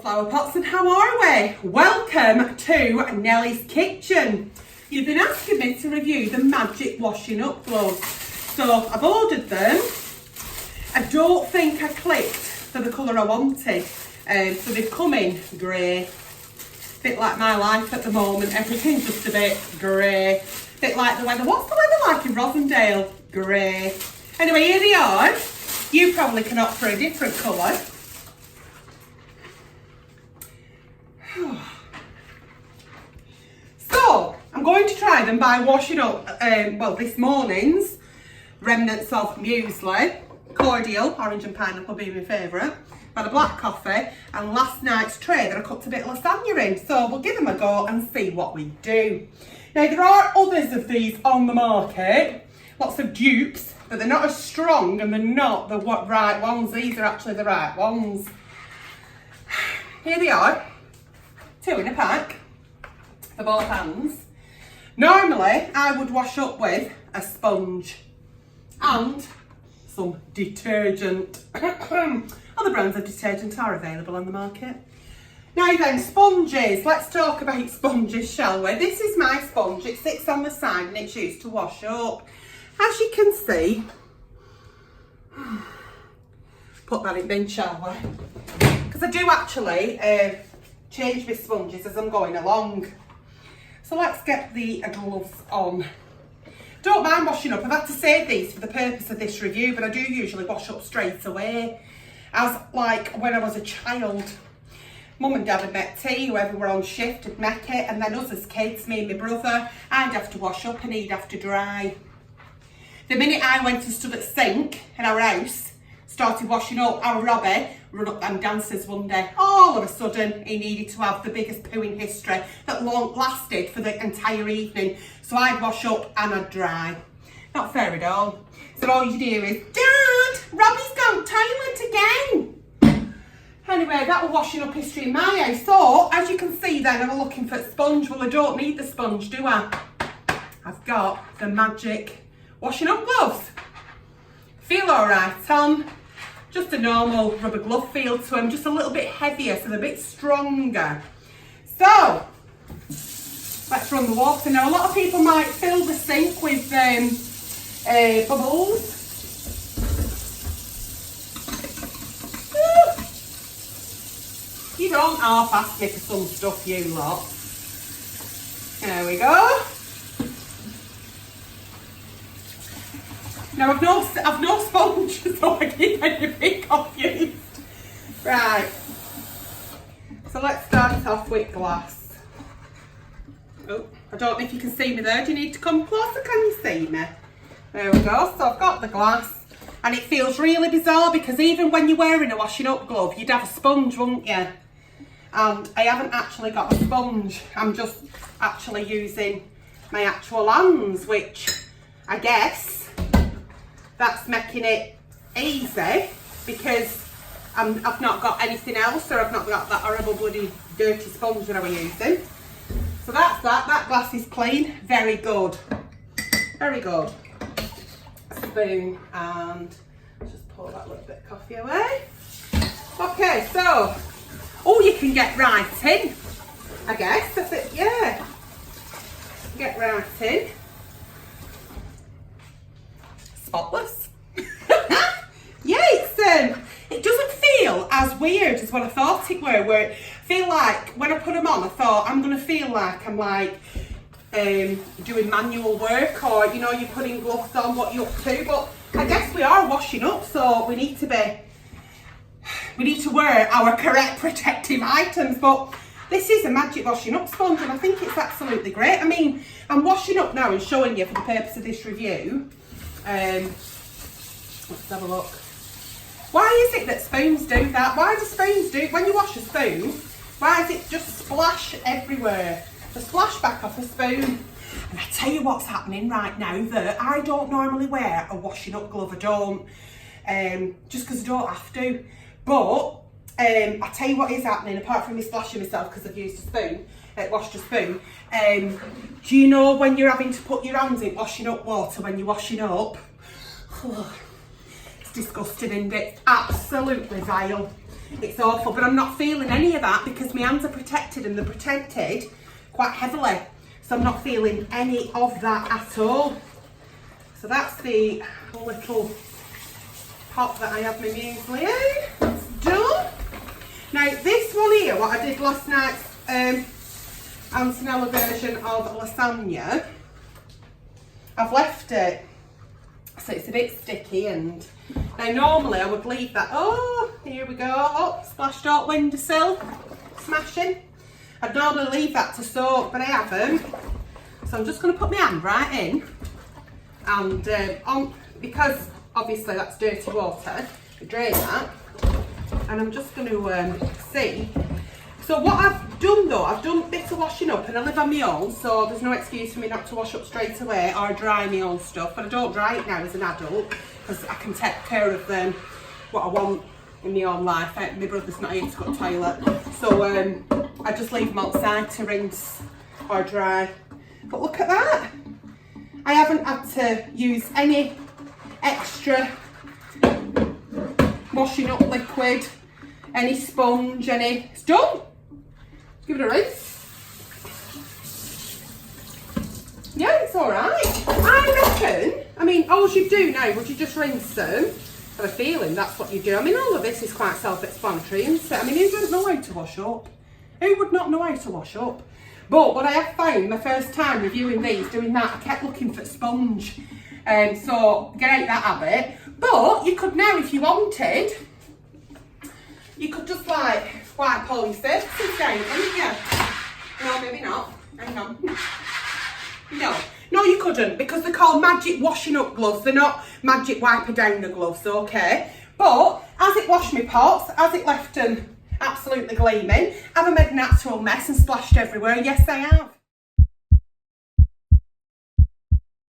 Flower Pots, and how are we? Welcome to Nellie's Kitchen. You've been asking me to review the Magic Washing Up gloves. So I've ordered them. I don't think I clicked for the colour I wanted. So they've come in grey. Bit like my life at the moment, everything's just a bit grey. Bit like the weather. What's the weather like in Rosendale? Grey. Anyway, here they are. You probably can opt for a different colour. So, I'm going to try them by washing up, this morning's remnants of muesli, cordial, orange and pineapple being my favourite, had a black coffee, and last night's tray that I cooked a bit of lasagna in. So we'll give them a go and see what we do. Now, there are others of these on the market, lots of dupes, but they're not as strong and they're not the right ones. These are actually the right ones. Here they are. 2 in a pack for both hands. Normally, I would wash up with a sponge and some detergent. Other brands of detergent are available on the market. Now then, sponges. Let's talk about sponges, shall we? This is my sponge. It sits on the side and it's used to wash up. As you can see, put that in bin, shall we? Because I do actually change my sponges as I'm going along. So let's get the gloves on. Don't mind washing up. I've had to save these for the purpose of this review, but I do usually wash up straight away. As like when I was a child, Mum and Dad had met tea, whoever were on shift had met it, and then us as kids, me and my brother, I'd have to wash up and he'd have to dry. The minute I went and stood at the sink in our house, started washing up, our Robbie run up them dancers one day. All of a sudden, he needed to have the biggest poo in history that lasted for the entire evening. So I'd wash up and I'd dry. Not fair at all. So all you do is, Dad, Robbie's gone toilet again. Anyway, that was washing up history in my house. So, as you can see then, I'm looking for a sponge. Well, I don't need the sponge, do I? I've got the Magic Washing Up gloves. Feel alright on. Just a normal rubber glove feel to them, just a little bit heavier, so they're a bit stronger. So, let's run the water. Now, a lot of people might fill the sink with bubbles. You don't half ask me for some stuff, you lot. There we go. Now, I've no sponge, so I keep getting a bit confused. Right. So let's start off with glass. Oh, I don't know if you can see me there. Do you need to come closer? Can you see me? There we go. So I've got the glass. And it feels really bizarre because even when you're wearing a washing up glove, you'd have a sponge, wouldn't you? And I haven't actually got a sponge. I'm just actually using my actual hands, which I guess that's making it easy because I've not got anything else, or I've not got that horrible bloody dirty sponge that I was using. So that's that. That glass is clean. Very good. Very good. Spoon, and just pour that little bit of coffee away. Okay, so, you can get right in, I guess. That's it, yeah. Get right in. Spotless. Yeah, it doesn't feel as weird as what I thought it were. Where I feel like when I put them on, I thought I'm gonna feel like I'm like doing manual work, or you're putting gloves on. What you up to? But I guess we are washing up, so we need to wear our correct protective items. But this is a Magic Washing Up sponge, and I think it's absolutely great. I mean, I'm washing up now and showing you for the purpose of this review. Let's have a look. Why is it that spoons do that? Why do spoons do, when you wash a spoon, why does it just splash everywhere? The splash back off a spoon. And I tell you what's happening right now, that I don't normally wear a washing up glove. I don't, just because I don't have to. But I tell you what is happening, apart from me splashing myself because I've used a spoon, washed a spoon. Do you know when you're having to put your hands in washing up water when you're washing up? It's disgusting, isn't it? Absolutely vile. it's awful, but I'm not feeling any of that because my hands are protected and they're protected quite heavily. So I'm not feeling any of that at all. So that's the little pot that I have my muesli in. That's done. Now this one here, what I did last night's Antonella version of lasagna, I've left it so it's a bit sticky, and now normally I would leave that, oh here we go, oh splashed out windowsill, smashing. I'd normally leave that to soak, but I haven't, so I'm just going to put my hand right in and on, because obviously that's dirty water, drain that, and I'm just going to see. So what I've done though, I've done a bit of washing up, and I live on my own, so there's no excuse for me not to wash up straight away or dry my own stuff. But I don't dry it now as an adult because I can take care of what I want in my own life. My brother's not here to go to the toilet, so I just leave them outside to rinse or dry. But look at that, I haven't had to use any extra washing up liquid, any sponge, it's done. Give it a rinse. Yeah, it's alright. I reckon, I mean, all you do now, would you just rinse them? I have a feeling that's what you do. I mean, all of this is quite self-explanatory, isn't it? I mean, who doesn't know how to wash up? Who would not know how to wash up? But what I have found, my first time reviewing these, doing that, I kept looking for sponge. So, get out that habit. But, you could now, if you wanted, you could just like wipe all your surfaces down, couldn't you? No, maybe not. Hang on. No, you couldn't, because they're called magic washing up gloves. They're not magic wiping down the gloves, okay? But as it washed my pots, as it left them absolutely gleaming, have I made an actual mess and splashed everywhere? Yes, I have.